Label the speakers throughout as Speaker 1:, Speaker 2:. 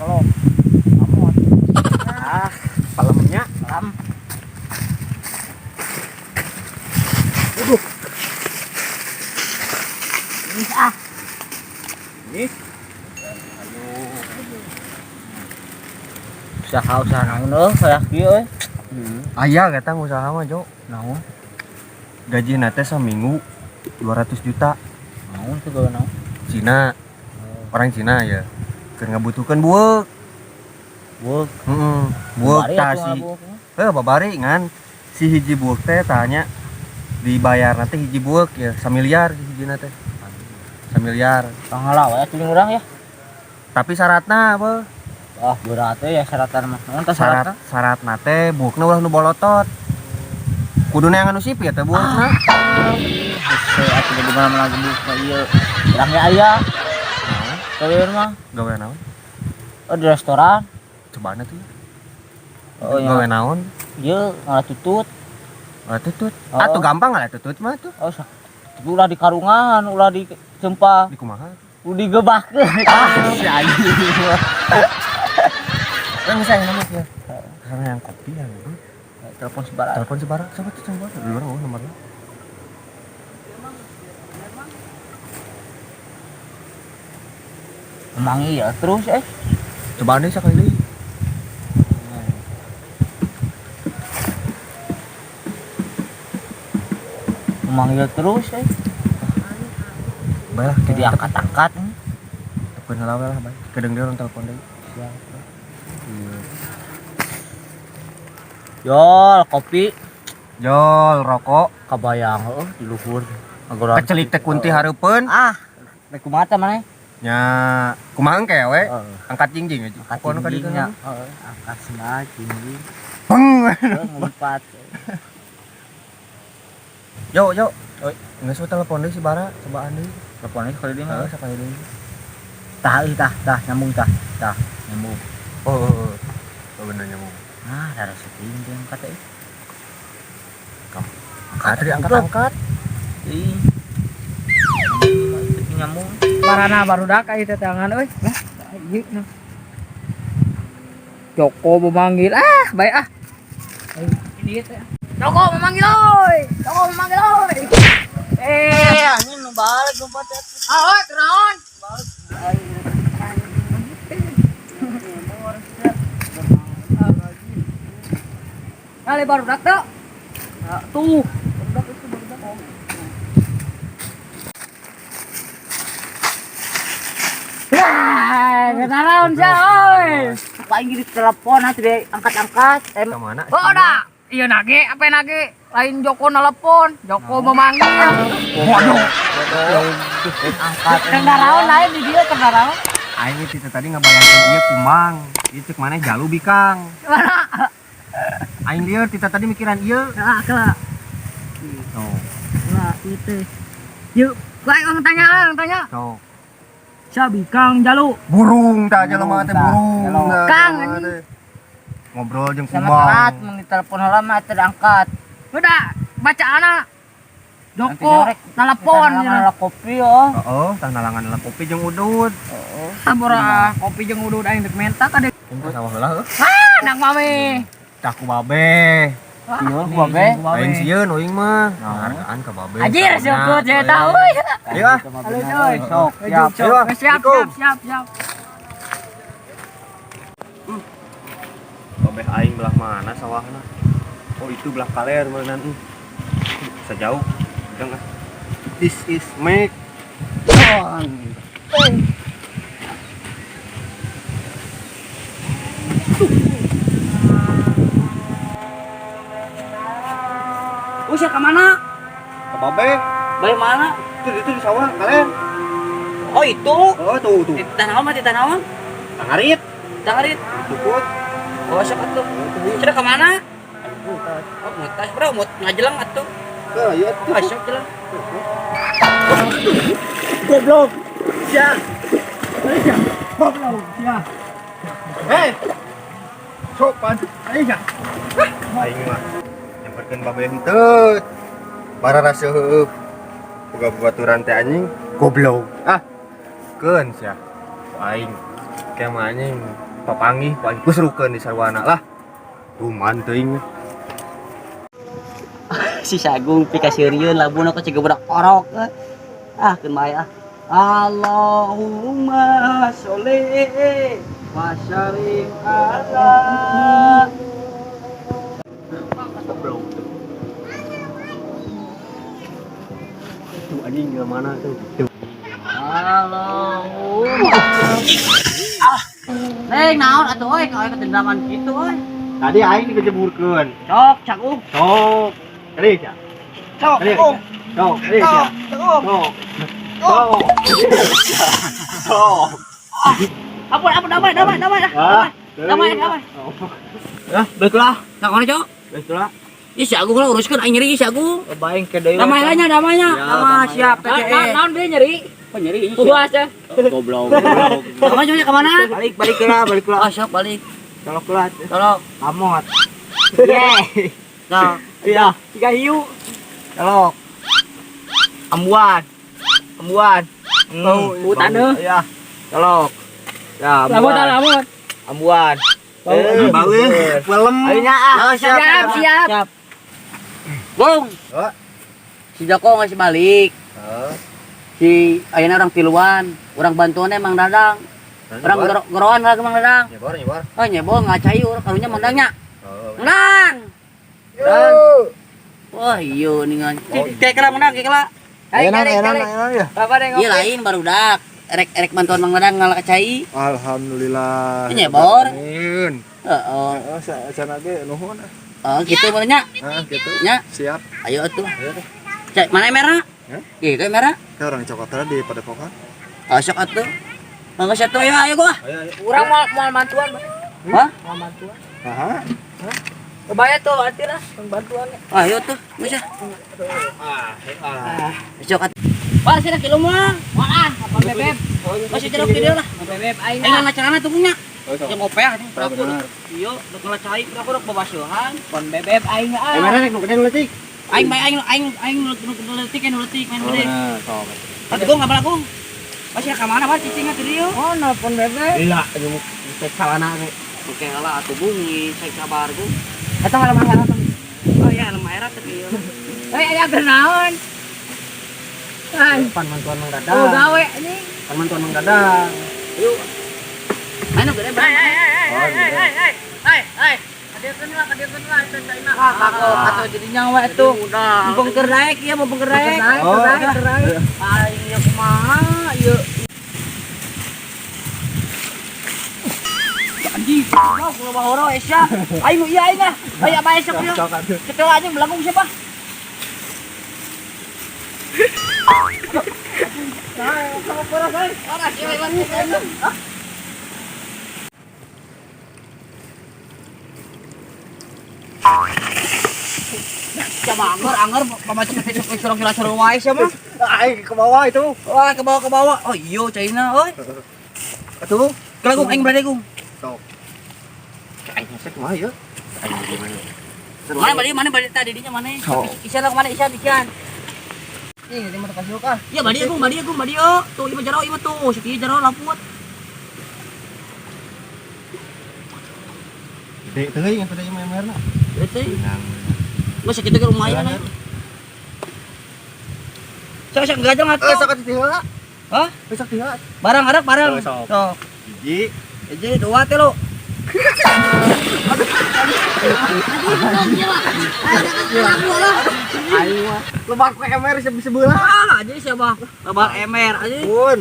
Speaker 1: Kalau kamu palemnya lam. Duduk. Ini Ini. Ayo. Usaha naon kayak kieu euy.
Speaker 2: Aya kata usaha mah Jo.
Speaker 1: Naon?
Speaker 2: Gaji nate seminggu 200 juta.
Speaker 1: Naon teh gawe naon?
Speaker 2: Cina. Orang Cina ya. Keur ngabutuhkeun bueuk.
Speaker 1: Bueuk.
Speaker 2: Bueuk tah si. Babari ngan si hiji bueuk teh tanya dibayar nanti hiji bueuk ya 1 miliar hiji nate. 1 miliar.
Speaker 1: Pangalawa ya teuing urang ya.
Speaker 2: Tapi syaratna apa?
Speaker 1: Ah, berat ya syaratan mah. Naon teh syaratna?
Speaker 2: Syaratna teh bueukna ulah nu bolotot. Kuduna yang anu sipit teh bueukna.
Speaker 1: Hese atuh di mana lagi buka ieu. Urang aya. Kalian mah
Speaker 2: Gawe naon?
Speaker 1: oh di restoran.
Speaker 2: Cobana tuh.
Speaker 1: Oh iya.
Speaker 2: Gawe naon?
Speaker 1: Ieu ngalah tutut.
Speaker 2: Tutut.
Speaker 1: Oh.
Speaker 2: Atuh gampang lah tutut mah tuh.
Speaker 1: Oh, ulah di karungan, ulah di cempah,
Speaker 2: Di kumaha?
Speaker 1: ulah digebahkeun.
Speaker 2: Si anjing. Kan bisa yang nama ya. Karena yang kopi yang itu.
Speaker 1: Telepon sebarang.
Speaker 2: Telepon sebarang. Coba tuh coba. Dulu orang nomornya.
Speaker 1: Emang iya terus
Speaker 2: Coba nih sekali.
Speaker 1: Emang iya terus
Speaker 2: Baiklah,
Speaker 1: jadi angkat-angkat.
Speaker 2: telepon heula lah, baik. Kedeng dia orang telepon deui.
Speaker 1: Siap. Yol kopi
Speaker 2: Jol rokok.
Speaker 1: kabayang di luhur. Agoran.
Speaker 2: Kecelik teh kunti hareupeun.
Speaker 1: Ah, rek kumaha teh maneh?
Speaker 2: Nya kumaha engke we? Angkat jingjing aja.
Speaker 1: Angkat
Speaker 2: Pokona ka ditu.
Speaker 1: jingjingnya. Angkat senah jingjing.
Speaker 2: Peng.
Speaker 1: Ngumpat.
Speaker 2: Yo. Geus we telepon deui si Bara, cobaan deui.
Speaker 1: Teleponnya sekali dia mah.
Speaker 2: Sakali deui.
Speaker 1: Tah nyambung tah nyambung.
Speaker 2: Oh, bener nyambung.
Speaker 1: Nah, ada setting dia angkat
Speaker 2: Angkat.
Speaker 1: Ih. Nyambung.
Speaker 3: Barana barudak ka ieu tangan euy. Nah, ieu nah. Joko memanggil. Baik ah. Ini teh. Joko memanggil euy.
Speaker 1: Anjing nu balik lompat ya.
Speaker 3: Kenaon? Kali barudak tuh. Tuh. Kenaon sia euy.
Speaker 1: Paling di telepon atuh deh angkat-angkat.
Speaker 2: Ka mana?
Speaker 3: Oh, dah. Iya nage, apa nage? Lain Joko nelpon, Joko memanggil.
Speaker 2: Waduh.
Speaker 1: Angkat.
Speaker 3: Kendaraan lain di dia kendaraan.
Speaker 2: Aing itu tadi ngabayangkeun ieu kumang. Ieu ceuk maneh jalu bikang.
Speaker 3: Mana?
Speaker 2: Aing lieur kita tadi mikiran ieu.
Speaker 3: Kelak.
Speaker 2: Tuh.
Speaker 3: Lah itu. Yuk, orang tanya.
Speaker 2: Tuh.
Speaker 3: Sabi Kang Jalu.
Speaker 2: Burung tah jelema teh burung. Nah,
Speaker 3: Kang,
Speaker 2: jelema teh. Ngobrol jeung
Speaker 1: Sama
Speaker 2: kumang.
Speaker 1: terat mun ditelepon heula mah teu diangkat.
Speaker 3: Udah, baca anak.
Speaker 1: Nanti
Speaker 3: Joko
Speaker 1: sore
Speaker 3: telepon
Speaker 1: kita
Speaker 3: ya.
Speaker 1: nalang kopi yo.
Speaker 2: Heeh, tah nalangan lah kopi jeung udud.
Speaker 3: Sabora kopi jeung udud aing dek menta ka dek.
Speaker 2: Tunggu sawah heula heuh.
Speaker 3: Anak mami.
Speaker 2: Tah ku babe.
Speaker 1: Ieu ku babe.
Speaker 2: Aing sieun uing mah. Hargaan ka babe.
Speaker 3: Anjir, syukur saya tahu.
Speaker 2: Ayo ah.
Speaker 3: Halo coy.
Speaker 1: Sok, siap.
Speaker 3: Siap.
Speaker 2: Babe aing belah mana sawahna? Oh itu belah kaler meunan. Sejauh. Deng ah. This is make.
Speaker 3: Usia ke mana?
Speaker 2: Ka babe.
Speaker 1: Bae mana?
Speaker 2: Itu di sawah kaler.
Speaker 1: Oh itu.
Speaker 2: Oh tuh.
Speaker 1: Di tanah naon?
Speaker 2: Tangarit.
Speaker 1: Tangarit.
Speaker 2: Cukut.
Speaker 1: Oh sok atuh. Sudah ke mana? Oh, mutas bro, mut ngajelang atuh.
Speaker 2: Ya,
Speaker 3: Masuk lah.
Speaker 2: goblok. Sia. Goblok, sia. Hei. Sopan. Aing mah. Nyamperkeun babeh henteu. Bara raseup. Boga baturan teh anjing goblok. Keun sia. Aing kayak mah anjing papanggih, ku aing kusrukeun di sarwana lah. Tuman teuing.
Speaker 3: Si Sagung pika sieurieun lamun aku cega budak orok. Keun maya. Allahumma sholli wa sallim ala
Speaker 2: Tuh anjing di mana tuh?
Speaker 3: Allahumma. Neng naon atuh euy ka ketendangan kitu euy.
Speaker 2: Tadi aing dikejeburkeun.
Speaker 3: Cok, Sagung.
Speaker 2: Sok. Tadi sia.
Speaker 3: Cok, Sagung.
Speaker 2: Sok, tadi sia.
Speaker 3: Sagung.
Speaker 2: Sok. Sok. Sok.
Speaker 3: Apa damai. Damai.
Speaker 2: Baiklah.
Speaker 3: Sakone, Cok?
Speaker 2: Baiklah.
Speaker 3: Ih, si Agung lah uruskeun aing nyeri si Agung.
Speaker 1: Baing ke deui.
Speaker 3: Damainya.
Speaker 2: Ya,
Speaker 3: Sama siap PCE.
Speaker 4: Naon dia nyeri?
Speaker 3: Apa nyeri?
Speaker 4: Puas ya.
Speaker 1: Goblok.
Speaker 3: Sama juga ke mana?
Speaker 1: Balik lah.
Speaker 3: Oh, siap balik.
Speaker 1: Colok lah.
Speaker 3: Tolong.
Speaker 1: Amot.
Speaker 3: Nah,
Speaker 1: Iya.
Speaker 4: Tiga hiu.
Speaker 1: Colok. Ambuan.
Speaker 4: Hutan deh.
Speaker 1: Iya. Colok. Ya,
Speaker 4: Lamut.
Speaker 1: Ambuan.
Speaker 2: Bau pelem.
Speaker 1: Ayonya
Speaker 4: Siap.
Speaker 3: Bung.
Speaker 2: Oh.
Speaker 3: Si Joko ngasih balik. Si ayeuna orang tiluan, orang bantuannya Mang Dadang. Orang goroan lah ke Mang Dadang.
Speaker 2: Nyebar.
Speaker 3: Oh, nyebol ngacai urang karunya Mang Dadangnya.
Speaker 2: Oh.
Speaker 3: Mang Wah, iya ningan. Kayak kala Mang Dadang, kayak kala.
Speaker 1: Enak ya.
Speaker 4: Bapak deh
Speaker 3: Iya lain barudak. Erek bantuan Mang Dadang ngalah kacai.
Speaker 2: Alhamdulillah.
Speaker 3: Nyebor.
Speaker 2: Amin.
Speaker 3: Heeh.
Speaker 2: Sana ge nuhun.
Speaker 3: Oh, gitu benernya.
Speaker 2: Gitu.
Speaker 3: Nya.
Speaker 2: Siap.
Speaker 3: Ayo atuh. Cek mana yang merah? Gitu merah.
Speaker 2: Kita orang coklat di Padepokan.
Speaker 3: Sok atuh. Mangga satu ayo gua.
Speaker 4: Urang mau mantuan.
Speaker 3: Hah?
Speaker 4: Mau mantuan.
Speaker 2: Aha.
Speaker 4: Kebayar tuh arti lah bantuannya.
Speaker 3: Ayo tuh, bisa. Sok atuh. Wah, sih kilo mah. Wah,
Speaker 4: Apa bebek?
Speaker 3: masih jeruk di dia lah.
Speaker 4: Bebek aing.
Speaker 3: Aing ngacarana tuh punya. Yang opeh nih,
Speaker 2: Benar.
Speaker 3: aku. Iya, udah ngelacai, aku udah babasuhan.
Speaker 4: Pon bebek aing ah.
Speaker 2: Mana rek nu gede nu leutik?
Speaker 3: Aing nuletik main gede.
Speaker 2: Sok.
Speaker 3: Atuh gong ngabal aku. Masih ka mana, Pak? Cicingna teh dieu.
Speaker 4: Oh, nelpon bebek.
Speaker 2: Lila anu cek salana ge.
Speaker 3: Oke lah, atuh bunyi, saya kabar ku.
Speaker 4: Eta ngalamah ngalamah.
Speaker 3: Oh iya, lemah era teh ieu.
Speaker 4: Aya kenaon? Ay,
Speaker 2: Pan mantuan Mang
Speaker 4: oh
Speaker 2: Dadang.
Speaker 4: gawe ini.
Speaker 2: Pan mantuan Mang Dadang.
Speaker 3: Yuk. Main gede banget.
Speaker 4: Hai. Kadirkeun lah eta caina.
Speaker 3: Aku atau jadinya we atuh. Udah. Mau bengker daek ieu, mau bengker daek.
Speaker 4: Kerai.
Speaker 3: Aing ieu kumaha ieu. Anjing, mau kula bahoro Esya. Aing ieu aing ah. Aya bae sok ieu. Ketua aja belakang siapa? Sama pura guys. Ora sih lagi. Coba anggar pamacet ke surang wae sia mah.
Speaker 2: Aing ke bawah itu.
Speaker 3: Wah, ke bawah. Oh, iyo China euy.
Speaker 2: Atuh.
Speaker 3: Kelagung aing berani gung.
Speaker 2: Sok. Aing sek mah ya. Aing gimana?
Speaker 3: Mana bari tadi dinya mana?
Speaker 2: Oh.
Speaker 3: Isyan ke mana Isyan.
Speaker 4: Ih, ini mah kasih ka.
Speaker 3: Iya, badi gung. Tuh 5 jaro ieu tuh, sakieu jaro lamput.
Speaker 2: Dek teuing yang tadi memerna.
Speaker 3: Bete. Geus sakitu ge lumayan aya. Sok gajang atuh.
Speaker 2: Sok tiga.
Speaker 3: Hah?
Speaker 2: Sok tiga.
Speaker 3: Barang harap barang.
Speaker 2: Sok.
Speaker 3: Sok.
Speaker 2: Hiji.
Speaker 3: Jadi 2 teh lo.
Speaker 2: Aing mah lebak ke MR sebelah.
Speaker 3: Jadi siapa? Lebar emer aja.
Speaker 2: Pun.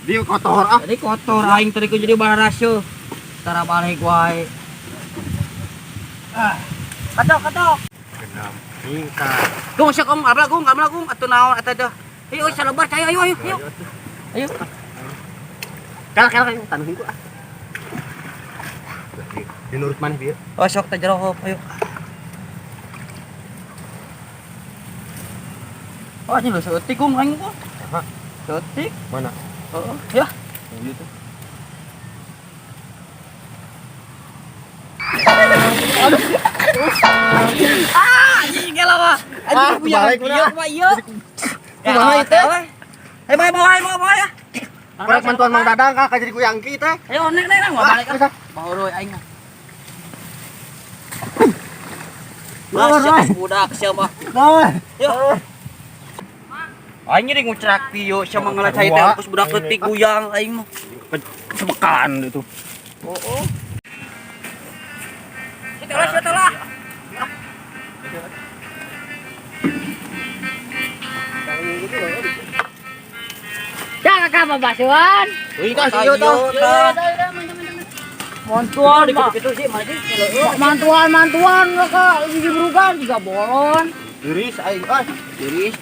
Speaker 2: Dia kotor ah.
Speaker 3: Jadi kotor aing tadi ku jadi barasyo. Tara balik wae. Katok.
Speaker 2: Genam. Tingkat.
Speaker 3: Gung sak om abla gung atuh naon atuh dah. Ayo salebar cai ayo. Ayo.
Speaker 2: Kal tanuhin ku ah. Di nurut mana bieu?
Speaker 3: Oh sok teh jero ayo.
Speaker 1: Oh, ini lo seetik kong aing ko.
Speaker 2: Aha.
Speaker 1: Seetik.
Speaker 2: Mana?
Speaker 1: Oo. Ya.
Speaker 2: Gitu.
Speaker 1: Sige lang ah.
Speaker 2: Ah, balik mo na.
Speaker 1: Iyo.
Speaker 2: Kumaha ite?
Speaker 1: Ay, bye.
Speaker 2: Kurang bantuan Mang Dadang kah jadi kuyang kita.
Speaker 1: Ayo, nek balik ka. Pauroy aing. Masya budak siya mah. Yo. Aing ring ngucrak piyo siya mangalat saya teh kus budak leutik guyang aing mah.
Speaker 2: Sebekan itu.
Speaker 1: Oo. Setelah.
Speaker 4: Jangan ka babasuan.
Speaker 2: Uy, siyo to.
Speaker 4: Mantuan,
Speaker 1: Gitu sih mah
Speaker 4: mantuan, ka. Ini burukan juga boron.
Speaker 2: Iris aing. Ah,
Speaker 1: Tiris.